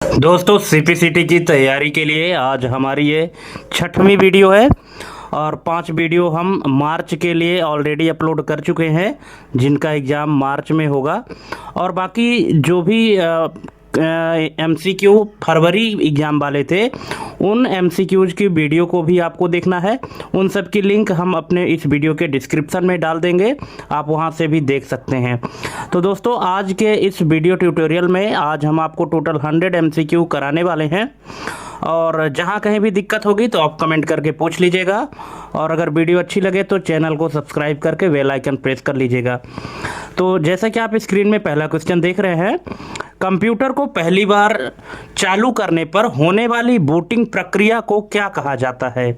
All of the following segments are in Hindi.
दोस्तों सीपीसीटी की तैयारी के लिए आज हमारी ये छठवीं वीडियो है और 5 वीडियो हम मार्च के लिए ऑलरेडी अपलोड कर चुके हैं, जिनका एग्ज़ाम मार्च में होगा। और बाकी जो भी एमसीक्यू फरवरी एग्ज़ाम वाले थे, उन एमसीक्यूज़ की वीडियो को भी आपको देखना है। उन सब की लिंक हम अपने इस वीडियो के डिस्क्रिप्शन में डाल देंगे, आप वहां से भी देख सकते हैं। तो दोस्तों आज के इस वीडियो ट्यूटोरियल में आज हम आपको टोटल 100 एमसीक्यू कराने वाले हैं। और जहाँ कहीं भी दिक्कत होगी तो आप कमेंट करके पूछ लीजिएगा। और अगर वीडियो अच्छी लगे तो चैनल को सब्सक्राइब करके बेल आइकन प्रेस कर लीजिएगा। तो जैसा कि आप स्क्रीन में पहला क्वेश्चन देख रहे हैं, कंप्यूटर को पहली बार चालू करने पर होने वाली बूटिंग प्रक्रिया को क्या कहा जाता है।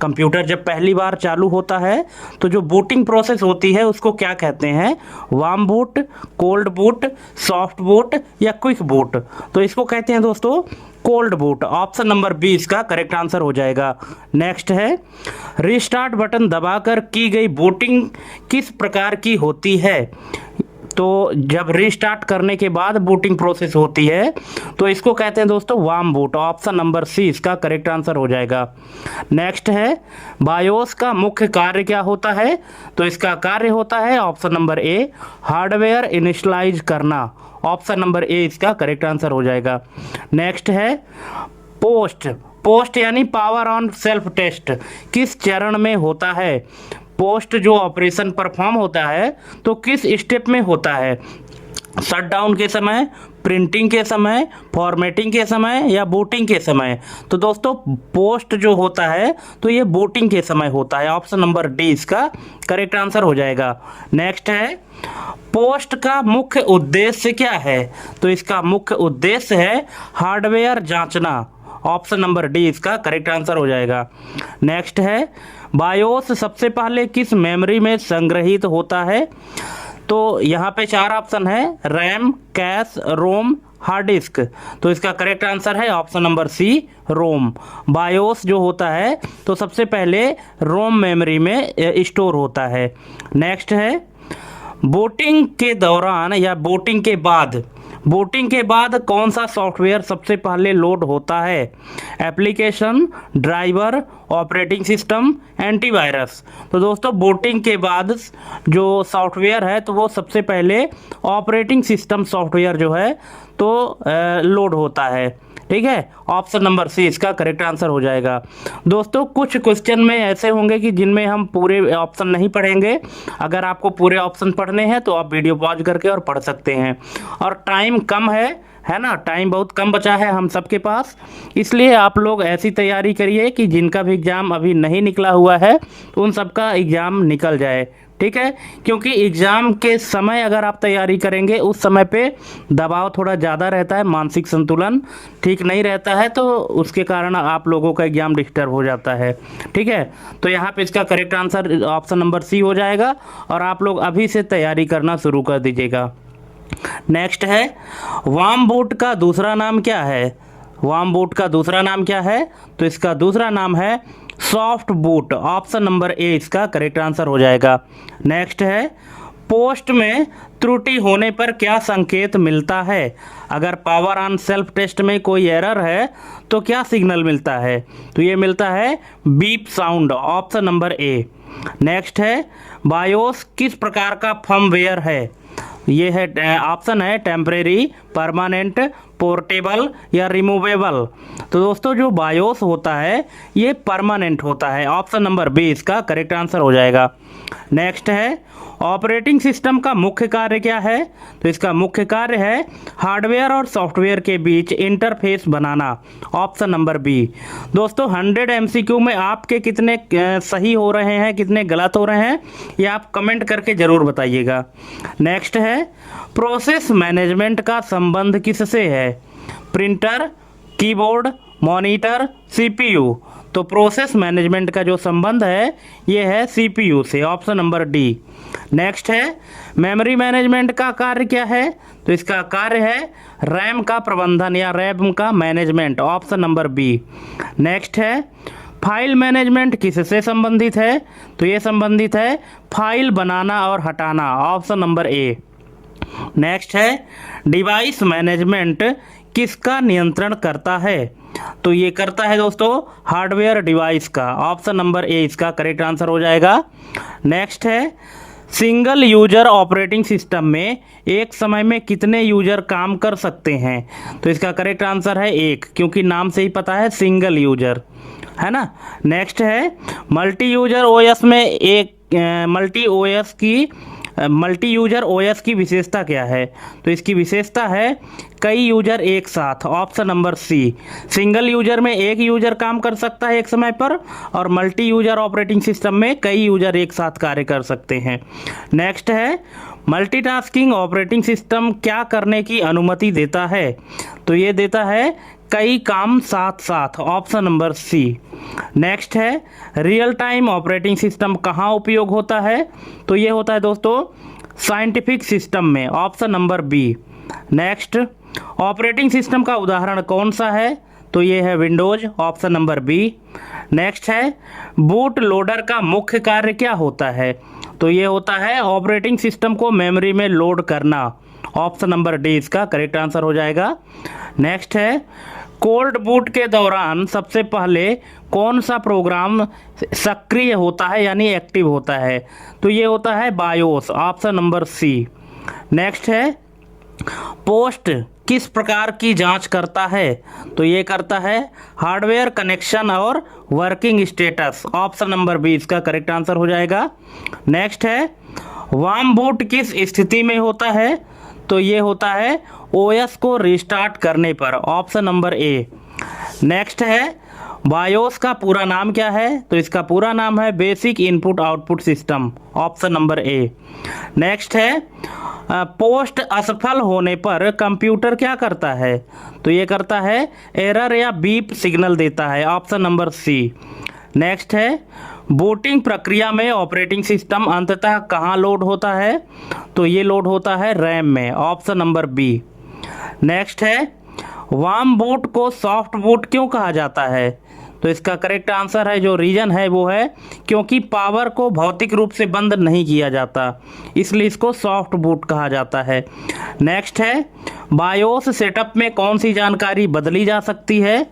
कंप्यूटर जब पहली बार चालू होता है तो जो बूटिंग प्रोसेस होती है उसको क्या कहते हैं। Warm boot, cold boot, soft boot या क्विक बूट। तो इसको कहते हैं दोस्तों कोल्ड बूट। ऑप्शन नंबर 20 का करेक्ट आंसर हो जाएगा। नेक्स्ट है, रीस्टार्ट बटन दबाकर की गई बूटिंग किस प्रकार की होती है। तो जब रीस्टार्ट करने के बाद बूटिंग प्रोसेस होती है तो इसको कहते हैं दोस्तों warm boot. Option number C इसका करेक्ट आंसर हो जाएगा। नेक्स्ट है, बायोस का मुख्य कार्य क्या होता है। तो इसका कार्य होता है option number A, hardware initialize करना। ऑप्शन नंबर ए इसका करेक्ट आंसर हो जाएगा। नेक्स्ट है, पोस्ट यानी पावर ऑन सेल्फ टेस्ट किस चरण में होता है। पोस्ट जो ऑपरेशन परफॉर्म होता है तो किस स्टेप में होता है। शटडाउन के समय, प्रिंटिंग के समय, फॉर्मेटिंग के समय या बूटिंग के समय। तो दोस्तों पोस्ट जो होता है तो ये बूटिंग के समय होता है। ऑप्शन नंबर डी इसका करेक्ट आंसर हो जाएगा। नेक्स्ट है, पोस्ट का मुख्य उद्देश्य क्या है। तो इसका मुख्य उद्देश्य है हार्डवेयर जांचना। ऑप्शन नंबर डी इसका करेक्ट आंसर हो जाएगा। नेक्स्ट है, बायोस सबसे पहले किस मेमोरी में संग्रहित होता है। तो यहाँ पे 4 ऑप्शन है, रैम, कैश, रोम, हार्ड डिस्क। तो इसका करेक्ट आंसर है ऑप्शन नंबर सी, रोम। बायोस जो होता है तो सबसे पहले रोम मेमोरी में स्टोर होता है। नेक्स्ट है, बूटिंग के दौरान या बूटिंग के बाद कौन सा सॉफ्टवेयर सबसे पहले लोड होता है। Application, driver, operating system, antivirus. तो दोस्तों बूटिंग के बाद जो सॉफ्टवेयर है तो वो सबसे पहले ऑपरेटिंग सिस्टम सॉफ्टवेयर जो है तो लोड होता है। ठीक है, ऑप्शन नंबर सी इसका करेक्ट आंसर हो जाएगा। दोस्तों कुछ क्वेश्चन में ऐसे होंगे कि जिनमें हम पूरे ऑप्शन नहीं पढ़ेंगे। अगर आपको पूरे ऑप्शन पढ़ने हैं तो आप वीडियो पॉज करके और पढ़ सकते हैं। और टाइम कम है ना, टाइम बहुत कम बचा है हम सबके पास। इसलिए आप लोग ऐसी तैयारी करिए कि जिनका भी एग्ज़ाम अभी नहीं निकला हुआ है तो उन सबका एग्ज़ाम निकल जाए। ठीक है, क्योंकि एग्ज़ाम के समय अगर आप तैयारी करेंगे उस समय पे दबाव थोड़ा ज़्यादा रहता है, मानसिक संतुलन ठीक नहीं रहता है, तो उसके कारण आप लोगों का एग्ज़ाम डिस्टर्ब हो जाता है। ठीक है, तो यहाँ पे इसका correct answer option number C हो जाएगा और आप लोग अभी से तैयारी करना शुरू कर दीजिएगा। नेक्स्ट है, वार्म बूट का दूसरा नाम क्या है। वार्म बूट का दूसरा नाम क्या है। तो इसका दूसरा नाम है soft boot. Option number A इसका करेक्ट आंसर हो जाएगा। नेक्स्ट है, पोस्ट में त्रुटि होने पर क्या संकेत मिलता है। अगर पावर ऑन सेल्फ टेस्ट में कोई एरर है तो क्या सिग्नल मिलता है। तो ये मिलता है beep sound. Option number A. Next है, बायोस किस प्रकार का फर्मवेयर है। ये है ऑप्शन है टेम्परेरी, परमानेंट, पोर्टेबल या रिमूवेबल। तो दोस्तों जो बायोस होता है ये परमानेंट होता है। ऑप्शन नंबर बी इसका करेक्ट आंसर हो जाएगा। नेक्स्ट है, ऑपरेटिंग सिस्टम का मुख्य कार्य क्या है। तो इसका मुख्य कार्य है हार्डवेयर और सॉफ्टवेयर के बीच इंटरफेस बनाना। Option number B. दोस्तों 100 एमसीक्यू में आपके कितने सही हो रहे हैं, कितने गलत हो रहे हैं, ये आप कमेंट करके ज़रूर बताइएगा। नेक्स्ट है, प्रोसेस मैनेजमेंट का संबंध किससे है। Printer, keyboard, monitor, CPU. तो प्रोसेस मैनेजमेंट का जो संबंध है ये है सीपीयू से। Option number D. नेक्स्ट है, मेमोरी मैनेजमेंट का कार्य क्या है। तो इसका कार्य है रैम का प्रबंधन या रैम का management. Option number B. Next है, फाइल मैनेजमेंट किससे संबंधित है। तो ये संबंधित है फाइल बनाना और हटाना। Option number A. नेक्स्ट है, डिवाइस मैनेजमेंट किसका नियंत्रण करता है? तो ये करता है दोस्तों हार्डवेयर डिवाइस का। ऑप्शन नंबर ए इसका करेक्ट आंसर हो जाएगा। नेक्स्ट है, सिंगल यूजर ऑपरेटिंग सिस्टम में एक समय में कितने यूजर काम कर सकते हैं? तो इसका करेक्ट आंसर है एक, क्योंकि नाम से ही पता है सिंगल यूजर, है ना। नेक्स्ट है, मल्टी यूजर ओएस में एक मल्टी यूजर ओएस की विशेषता क्या है? तो इसकी विशेषता है कई यूजर एक साथ। Option number C, single user में एक यूजर काम कर सकता है एक समय पर, और मल्टी यूजर ऑपरेटिंग सिस्टम में कई यूजर एक साथ कार्य कर सकते हैं। नेक्स्ट है, मल्टीटास्किंग ऑपरेटिंग सिस्टम क्या करने की अनुमति देता है? तो ये देता है कई काम साथ साथ। Option number C. नेक्स्ट है, रियल टाइम ऑपरेटिंग सिस्टम कहाँ उपयोग होता है? तो ये होता है दोस्तों साइंटिफिक सिस्टम में। Option number B. Next, operating system का उदाहरण कौन सा है? तो ये है Windows. Option number B. Next है, बूट लोडर का मुख्य कार्य क्या होता है? तो ये होता है ऑपरेटिंग सिस्टम को मेमोरी में लोड करना। ऑप्शन नंबर डी इसका करेक्ट आंसर हो जाएगा। नेक्स्ट है, कोल्ड बूट के दौरान सबसे पहले कौन सा प्रोग्राम सक्रिय होता है यानी एक्टिव होता है? तो ये होता है BIOS. Option number C. Next है, पोस्ट किस प्रकार की जांच करता है? तो ये करता है हार्डवेयर कनेक्शन और working status. Option number B इसका करेक्ट आंसर हो जाएगा। नेक्स्ट है, वार्म बूट किस स्थिति में होता है? तो ये होता है ओएस को रिस्टार्ट करने पर। Option number A. नेक्स्ट है, बायोस का पूरा नाम क्या है? तो इसका पूरा नाम है basic input output system. Option number A. Next है, पोस्ट असफल होने पर कंप्यूटर क्या करता है? तो ये करता है एरर या बीप सिग्नल देता है। Option number C. नेक्स्ट है, बूटिंग प्रक्रिया में ऑपरेटिंग सिस्टम अंततः कहाँ लोड होता है? तो ये लोड होता है रैम में। Option number B. नेक्स्ट है, वार्म बूट को सॉफ्ट बूट क्यों कहा जाता है? तो इसका करेक्ट आंसर है, जो रीज़न है वो है क्योंकि पावर को भौतिक रूप से बंद नहीं किया जाता, इसलिए इसको सॉफ्ट बूट कहा जाता है। नेक्स्ट है, बायोस सेटअप में कौन सी जानकारी बदली जा सकती है?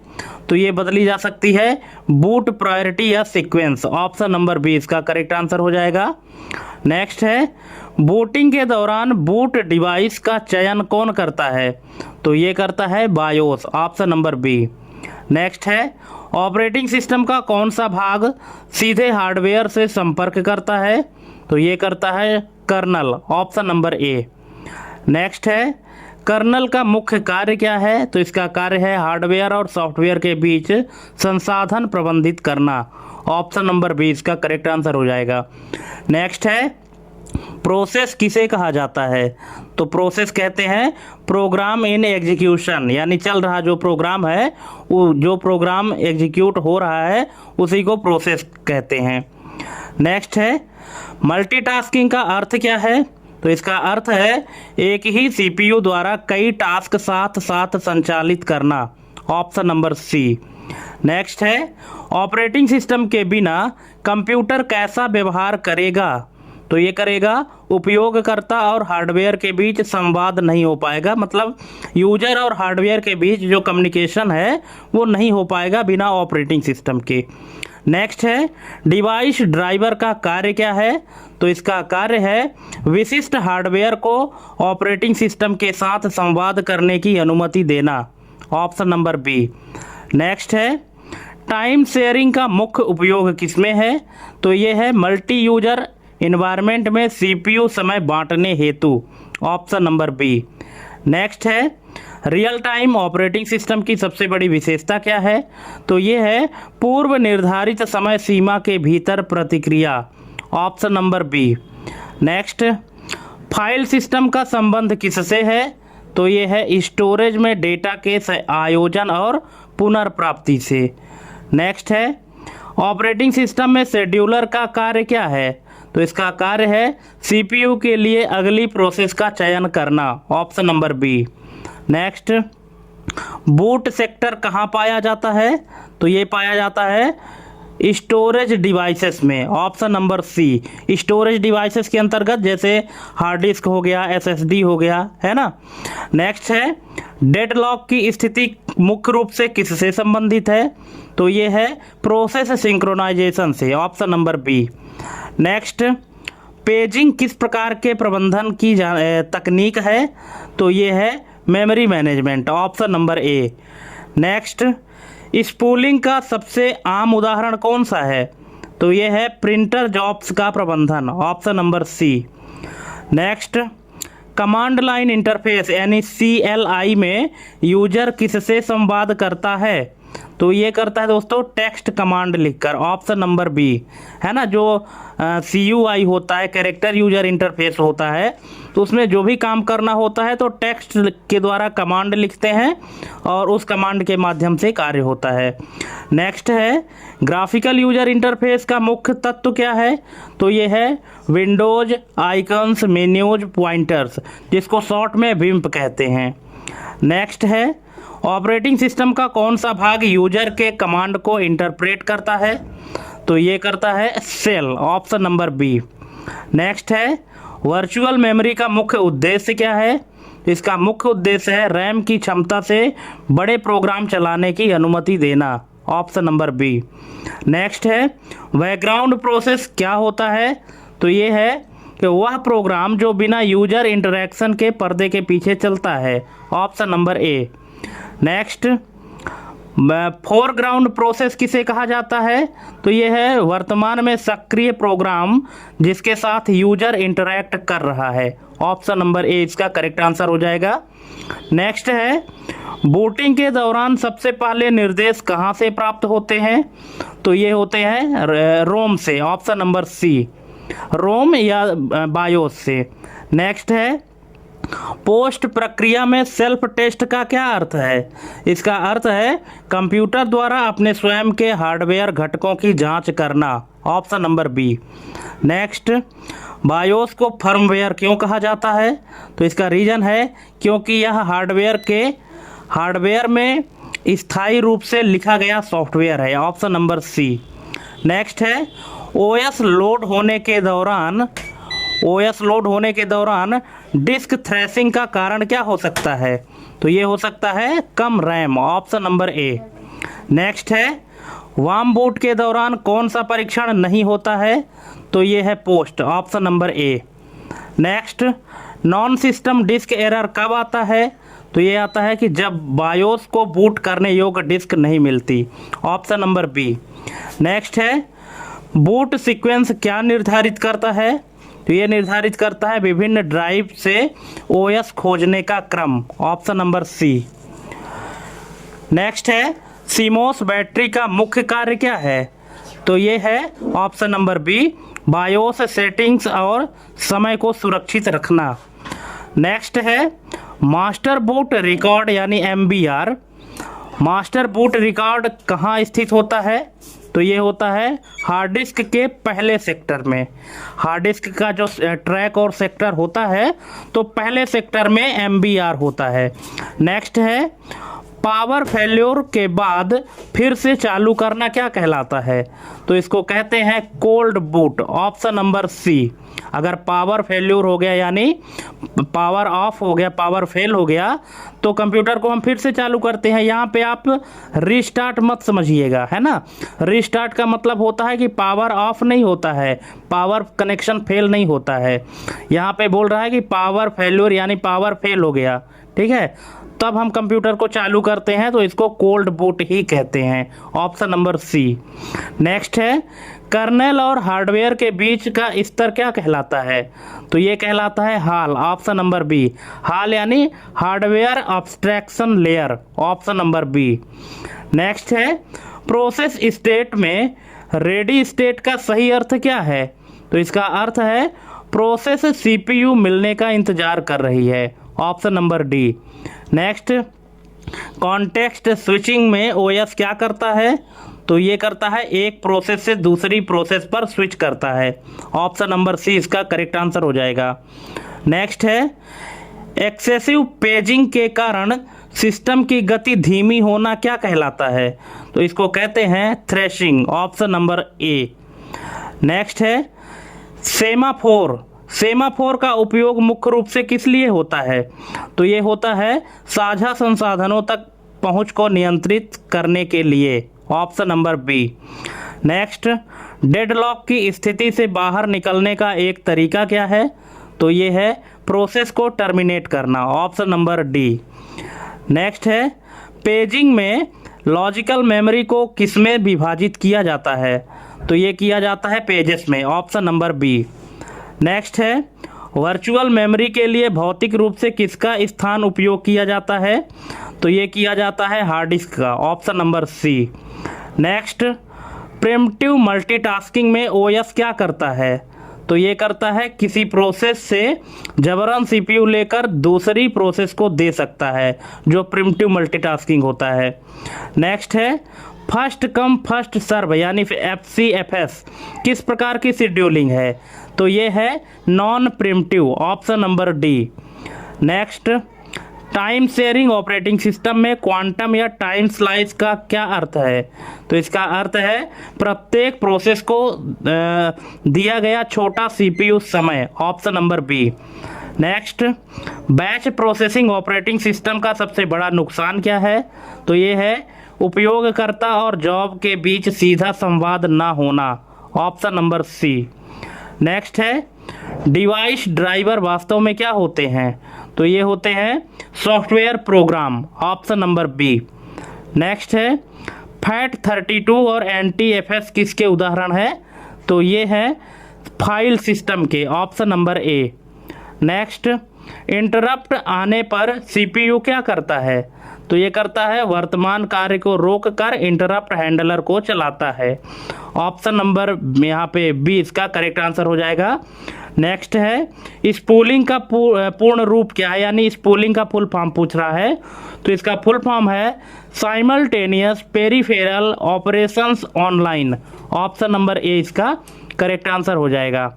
तो ये बदली जा सकती है बूट प्रायोरिटी या सीक्वेंस। ऑप्शन नंबर बी इसका करेक्ट आंसर हो जाएगा। नेक्स्ट है, बूटिंग के दौरान बूट डिवाइस का चयन कौन करता है? तो ये करता है BIOS. Option number B. Next है, ऑपरेटिंग सिस्टम का कौन सा भाग सीधे हार्डवेयर से संपर्क करता है? तो ये करता है kernel. Option number A. Next है, कर्नल का मुख्य कार्य क्या है? तो इसका कार्य है हार्डवेयर और सॉफ्टवेयर के बीच संसाधन प्रबंधित करना। ऑप्शन नंबर बी इसका करेक्ट आंसर हो जाएगा। नेक्स्ट है, प्रोसेस किसे कहा जाता है? तो प्रोसेस कहते हैं प्रोग्राम इन एग्जीक्यूशन, यानी चल रहा जो प्रोग्राम है, वो जो प्रोग्राम एग्जीक्यूट हो रहा है उसी को प्रोसेस कहते हैं। नेक्स्ट है, मल्टीटास्किंग का अर्थ क्या है? तो इसका अर्थ है एक ही सीपीयू द्वारा कई टास्क साथ साथ संचालित करना। Option number C. नेक्स्ट है, ऑपरेटिंग सिस्टम के बिना कंप्यूटर कैसा व्यवहार करेगा? तो ये करेगा उपयोगकर्ता और हार्डवेयर के बीच संवाद नहीं हो पाएगा, मतलब यूजर और हार्डवेयर के बीच जो कम्युनिकेशन है वो नहीं हो पाएगा बिना ऑपरेटिंग सिस्टम के। नेक्स्ट है, डिवाइस ड्राइवर का कार्य क्या है? तो इसका कार्य है विशिष्ट हार्डवेयर को ऑपरेटिंग सिस्टम के साथ संवाद करने की अनुमति देना। Option number B. नेक्स्ट है, टाइम शेयरिंग का मुख्य उपयोग किसमें है? तो ये है मल्टी यूजर इन्वायरमेंट में सीपीयू समय बांटने हेतु। Option number B. नेक्स्ट है, रियल टाइम ऑपरेटिंग सिस्टम की सबसे बड़ी विशेषता क्या है? तो ये है पूर्व निर्धारित समय सीमा के भीतर प्रतिक्रिया। Option number B. Next, file system का संबंध किससे है? तो ये है स्टोरेज में डेटा के आयोजन और पुनर्प्राप्ति से। नेक्स्ट है, ऑपरेटिंग सिस्टम में शेड्यूलर का कार्य क्या है? तो इसका कार्य है सीपीयू के लिए अगली प्रोसेस का चयन करना। Option number B. Next, boot sector कहाँ पाया जाता है? तो ये पाया जाता है स्टोरेज डिवाइसेस में, option number C. Storage devices के अंतर्गत जैसे हार्ड डिस्क हो गया, एसएसडी हो गया, है ना। नेक्स्ट है, डेडलॉक की स्थिति मुख्य रूप से किससे संबंधित है? तो ये है प्रोसेस सिंक्रोनाइजेशन से, option number B. Next, paging किस प्रकार के प्रबंधन की तकनीक है? तो ये है memory management, option number A. Next, spooling का सबसे आम उदाहरण कौन सा है? तो ये है प्रिंटर जॉब्स का प्रबंधन, option number C. Next, command line interface यानी CLI में यूजर किससे संवाद करता है? तो ये करता है दोस्तों टेक्स्ट कमांड लिखकर, ऑप्शन नंबर बी, है ना। जो CUI होता है, कैरेक्टर यूजर इंटरफेस होता है, तो उसमें जो भी काम करना होता है तो टेक्स्ट के द्वारा कमांड लिखते हैं और उस कमांड के माध्यम से कार्य होता है। नेक्स्ट है, ग्राफिकल यूजर इंटरफेस का मुख्य तत्व क्या है? तो ये है विंडोज, आइकन्स, मेन्यूज, पॉइंटर्स, जिसको शॉर्ट में विम्प कहते हैं। नेक्स्ट है, ऑपरेटिंग सिस्टम का कौन सा भाग यूजर के कमांड को इंटरप्रेट करता है? तो ये करता है shell, option number B. Next है, वर्चुअल मेमोरी का मुख्य उद्देश्य क्या है? इसका मुख्य उद्देश्य है रैम की क्षमता से बड़े प्रोग्राम चलाने की अनुमति देना, ऑप्शन नंबर बी। नेक्स्ट है, बैकग्राउंड प्रोसेस क्या होता है? तो ये है कि वह प्रोग्राम जो बिना यूजर इंटरेक्शन के पर्दे के पीछे चलता है, option number A. Next, foreground process किसे कहा जाता है? तो ये है वर्तमान में सक्रिय प्रोग्राम जिसके साथ यूजर इंटरैक्ट कर रहा है, ऑप्शन नंबर ए इसका करेक्ट आंसर हो जाएगा। नेक्स्ट है, बूटिंग के दौरान सबसे पहले निर्देश कहाँ से प्राप्त होते हैं? तो ये होते हैं रोम से, ऑप्शन नंबर सी, रोम या बायोस से। नेक्स्ट है, पोस्ट प्रक्रिया में सेल्फ टेस्ट का क्या अर्थ है? इसका अर्थ है कंप्यूटर द्वारा अपने स्वयं के हार्डवेयर घटकों की जांच करना, option number B. Next, BIOS को फर्मवेयर क्यों कहा जाता है? तो इसका रीज़न है क्योंकि यह हार्डवेयर में स्थायी रूप से लिखा गया सॉफ्टवेयर है, ऑप्शन नंबर सी। नेक्स्ट है, ओएस लोड होने के दौरान डिस्क थ्रैशिंग का कारण क्या हो सकता है? तो ये हो सकता है कम RAM, option number A. Next है, वार्म बूट के दौरान कौन सा परीक्षण नहीं होता है? तो ये है POST, option number A. Next, non system disk error कब आता है? तो ये आता है कि जब बायोस को बूट करने योग्य डिस्क नहीं मिलती, ऑप्शन नंबर बी। नेक्स्ट है, बूट सीक्वेंस क्या निर्धारित करता है? तो ये निर्धारित करता है विभिन्न ड्राइव से ओएस खोजने का क्रम, ऑप्शन नंबर सी। नेक्स्ट है, सीमोस बैटरी का मुख्य कार्य क्या है? तो ये है option number B, BIOS settings और समय को सुरक्षित रखना। नेक्स्ट है, मास्टर बूट रिकॉर्ड यानी MBR। मास्टर बूट रिकॉर्ड कहाँ स्थित होता है? तो ये होता है हार्ड डिस्क के पहले सेक्टर में। हार्ड डिस्क का जो ट्रैक और सेक्टर होता है तो पहले सेक्टर में MBR होता है। नेक्स्ट है, पावर फेल्योर के बाद फिर से चालू करना क्या कहलाता है? तो इसको कहते हैं cold boot, option number C. अगर पावर फेल्योर हो गया यानी पावर ऑफ हो गया, पावर फेल हो गया, तो कंप्यूटर को हम फिर से चालू करते हैं। यहाँ पे आप रीस्टार्ट मत समझिएगा, है ना। रीस्टार्ट का मतलब होता है कि पावर ऑफ नहीं होता है, पावर कनेक्शन फेल नहीं होता है। यहाँ पे बोल रहा है कि पावर फेल्योर यानी पावर फेल हो गया, ठीक है, तब हम कंप्यूटर को चालू करते हैं, तो इसको कोल्ड बूट ही कहते हैं, ऑप्शन नंबर सी। नेक्स्ट है, कर्नेल और हार्डवेयर के बीच का स्तर क्या कहलाता है? तो ये कहलाता है HAL, option number B. HAL यानी hardware abstraction layer, option number B. Next है, प्रोसेस स्टेट में रेडी स्टेट का सही अर्थ क्या है? तो इसका अर्थ है प्रोसेस CPU मिलने का इंतजार कर रही है, option number D. Next, context switching में OS क्या करता है? तो ये करता है एक प्रोसेस से दूसरी प्रोसेस पर स्विच करता है, ऑप्शन नंबर सी इसका करेक्ट आंसर हो जाएगा। नेक्स्ट है, एक्सेसिव पेजिंग के कारण सिस्टम की गति धीमी होना क्या कहलाता है? तो इसको कहते हैं threshing, option number A. Next है सेमाफोर। सेमाफोर का उपयोग मुख्य रूप से किस लिए होता है? तो ये होता है साझा संसाधनों तक पहुंच को नियंत्रित करने के लिए, option number B. Next, deadlock की स्थिति से बाहर निकलने का एक तरीका क्या है? तो ये है प्रोसेस को टर्मिनेट करना, ऑप्शन नंबर डी। नेक्स्ट है पेजिंग में लॉजिकल मेमोरी को किसमें विभाजित किया जाता है? तो ये किया जाता है पेजेस में, ऑप्शन नंबर बी। नेक्स्ट है वर्चुअल मेमोरी के लिए भौतिक रूप से किसका स्थान उपयोग किया जाता है? तो ये किया जाता है हार्ड डिस्क का, option number C. Next, primitive multitasking में ओएस क्या करता है? तो ये करता है किसी प्रोसेस से जबरन सीपीयू लेकर दूसरी प्रोसेस को दे सकता है, जो प्रिमिटिव मल्टीटास्किंग होता है। नेक्स्ट है फर्स्ट कम फर्स्ट सर्व यानी FCFS किस प्रकार की शेड्यूलिंग है? तो ये है non primitive, option number D. Next, time sharing operating system में क्वांटम या टाइम स्लाइस का क्या अर्थ है? तो इसका अर्थ है प्रत्येक प्रोसेस को दिया गया छोटा CPU समय, option number B. Next, batch processing operating system का सबसे बड़ा नुकसान क्या है? तो ये है उपयोगकर्ता और जॉब के बीच सीधा संवाद ना होना, ऑप्शन नंबर सी। नेक्स्ट है डिवाइस ड्राइवर वास्तव में क्या होते हैं? तो ये होते हैं software program, option number B. Next है FAT32 और NTFS किसके उदाहरण है? तो ये है फाइल सिस्टम के, option number A. Next, interrupt आने पर CPU क्या करता है? तो ये करता है वर्तमान कार्य को रोक कर इंटरप्ट हैंडलर को चलाता है, ऑप्शन नंबर यहाँ पे बी इसका करेक्ट आंसर हो जाएगा। नेक्स्ट है स्पूलिंग का पूर्ण रूप क्या है, यानी स्पूलिंग का फुल फॉर्म पूछ रहा है। तो इसका फुल फॉर्म है simultaneous peripheral operations online, option number A इसका करेक्ट आंसर हो जाएगा।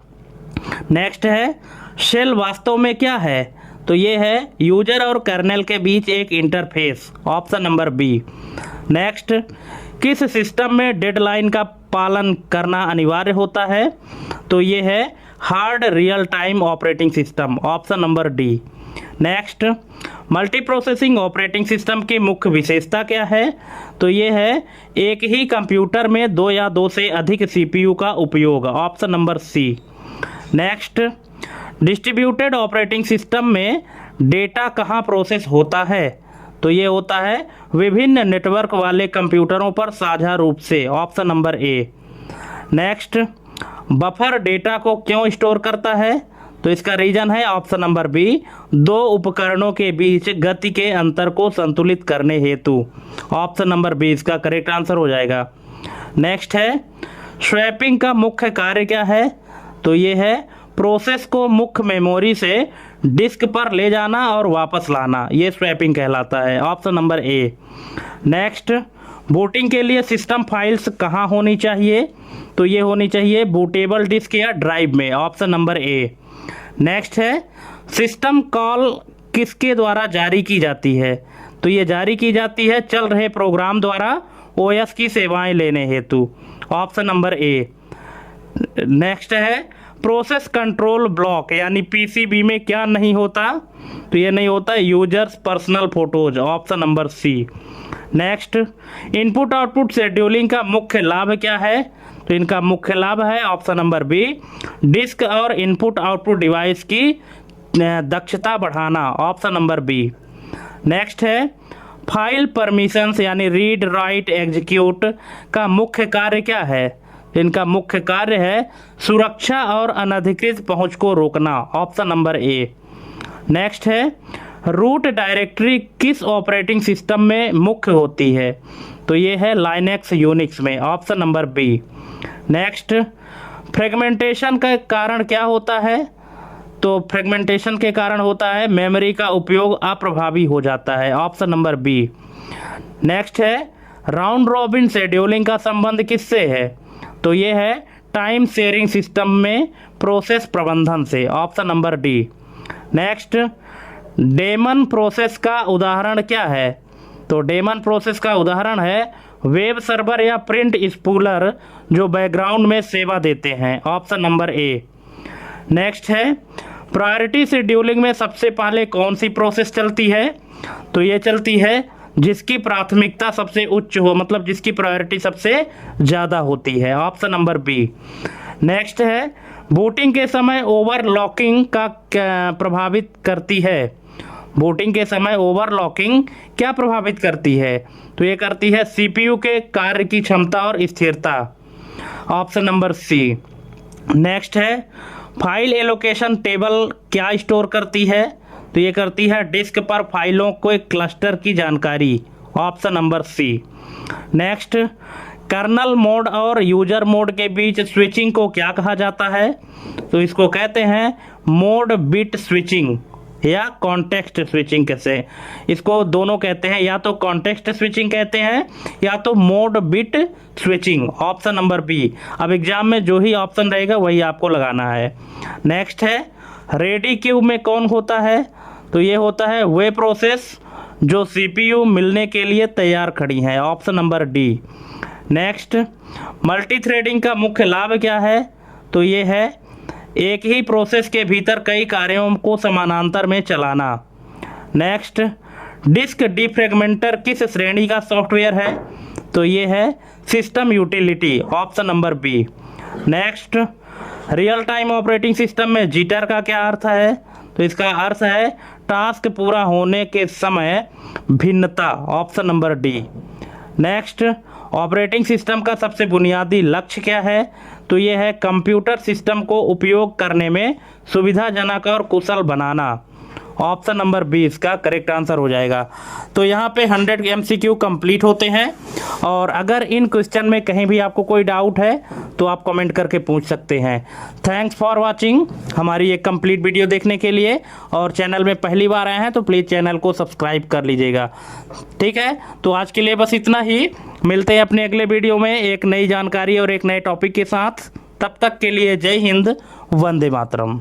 नेक्स्ट है शेल वास्तव में क्या है? तो ये है यूजर और कर्नेल के बीच एक interface, option number B. Next, किस सिस्टम में डेडलाइन का पालन करना अनिवार्य होता है? तो ये है hard real time operating system, option number D. Next, multi processing operating system की मुख्य विशेषता क्या है? तो ये है एक ही कंप्यूटर में 2 या 2 से अधिक CPU का उपयोग, option number C. Next, distributed operating system में डेटा कहाँ प्रोसेस होता है? तो ये होता है विभिन्न नेटवर्क वाले कंप्यूटरों पर साझा रूप से, option number A. Next, buffer data को क्यों स्टोर करता है? तो इसका रीजन है ऑप्शन नंबर बी, 2 उपकरणों के बीच गति के अंतर को संतुलित करने हेतु, ऑप्शन नंबर बी इसका करेक्ट आंसर हो जाएगा। नेक्स्ट है स्वैपिंग का मुख्य कार्य क्या है? तो ये है प्रोसेस को मुख्य मेमोरी से डिस्क पर ले जाना और वापस लाना, ये स्वैपिंग कहलाता है, option number A. Next, booting के लिए सिस्टम फाइल्स कहाँ होनी चाहिए? तो ये होनी चाहिए बूटेबल डिस्क या ड्राइव में, ऑप्शन नंबर ए। नेक्स्ट है सिस्टम कॉल किसके द्वारा जारी की जाती है? तो ये जारी की जाती है चल रहे प्रोग्राम द्वारा OS की सेवाएं लेने हेतु, ऑप्शन नंबर ए। नेक्स्ट है प्रोसेस कंट्रोल ब्लॉक यानी PCB में क्या नहीं होता? तो ये नहीं होता users personal photos, option number C. Next, input output scheduling का मुख्य लाभ क्या है? तो इनका मुख्य लाभ है ऑप्शन नंबर बी, डिस्क और इनपुट आउटपुट डिवाइस की दक्षता बढ़ाना, ऑप्शन नंबर बी। नेक्स्ट है फाइल परमिशंस यानी रीड राइट एग्जीक्यूट का मुख्य कार्य क्या है? इनका मुख्य कार्य है सुरक्षा और अनधिकृत पहुंच को रोकना, ऑप्शन नंबर ए। नेक्स्ट है रूट डायरेक्टरी किस ऑपरेटिंग सिस्टम में मुख्य होती है? तो ये है लाइनेक्स यूनिक्स में, option number B. Next, fragmentation का कारण क्या होता है? तो फ्रेगमेंटेशन के कारण होता है मेमोरी का उपयोग अप्रभावी हो जाता है, ऑप्शन नंबर बी। नेक्स्ट है राउंड रॉबिन शेड्यूलिंग का संबंध किससे है? तो ये है टाइम शेयरिंग सिस्टम में प्रोसेस प्रबंधन से, option number D. Next, daemon process का उदाहरण क्या है? तो डेमन प्रोसेस का उदाहरण है वेब सर्वर या प्रिंट स्पूलर जो बैकग्राउंड में सेवा देते हैं। Option number A. नेक्स्ट है प्रायोरिटी शेड्यूलिंग में सबसे पहले कौन सी प्रोसेस चलती है? तो ये चलती है जिसकी प्राथमिकता सबसे उच्च हो, मतलब जिसकी प्रायोरिटी सबसे ज़्यादा होती है। Option number B. नेक्स्ट है बूटिंग के समय ओवरलॉकिंग का क्या प्रभावित करती है? बूटिंग के समय ओवरलॉकिंग क्या प्रभावित करती है? तो ये करती है सीपीयू के कार्य की क्षमता और स्थिरता। Option number C. नेक्स्ट है फाइल एलोकेशन टेबल क्या स्टोर करती है? तो ये करती है डिस्क पर फाइलों को एक क्लस्टर की जानकारी। Option number C. Next kernel mode और यूजर मोड के बीच स्विचिंग को क्या कहा जाता है? तो इसको कहते हैं मोड बिट स्विचिंग या कॉन्टेक्स्ट स्विचिंग। कैसे इसको दोनों कहते हैं, या तो कॉन्टेक्स्ट स्विचिंग कहते हैं या तो mode bit switching. Option number B. अब एग्जाम में जो ही ऑप्शन रहेगा वही आपको लगाना है। नेक्स्ट है रेडी क्यू में कौन होता है? तो ये होता है वे प्रोसेस जो सीपीयू मिलने के लिए तैयार खड़ी हैं। Option number D. Next multithreading का मुख्य लाभ क्या है? तो ये है एक ही प्रोसेस के भीतर कई कार्यों को समानांतर में चलाना। नेक्स्ट डिस्क डिफ्रेगमेंटर किस श्रेणी का सॉफ्टवेयर है? तो ये है system utility. Option number B. Next real time operating system में जिटर का क्या अर्थ है? तो इसका अर्थ है टास्क पूरा होने के समय भिन्नता। Option number D. Next operating system का सबसे बुनियादी लक्ष्य क्या है? तो ये है कंप्यूटर सिस्टम को उपयोग करने में सुविधाजनक और कुशल बनाना। ऑप्शन नंबर 20 का करेक्ट आंसर हो जाएगा। तो यहाँ पे 100 MCQ कंप्लीट होते हैं और अगर इन क्वेश्चन में कहीं भी आपको कोई डाउट है तो आप कमेंट करके पूछ सकते हैं। थैंक्स फॉर वाचिंग हमारी एक कंप्लीट वीडियो देखने के लिए, और चैनल में पहली बार आए हैं तो प्लीज़ चैनल को सब्सक्राइब कर लीजिएगा। ठीक है, तो आज के लिए बस इतना ही। मिलते हैं अपने अगले वीडियो में एक नई जानकारी और एक नए टॉपिक के साथ। तब तक के लिए जय हिंद, वंदे मातरम।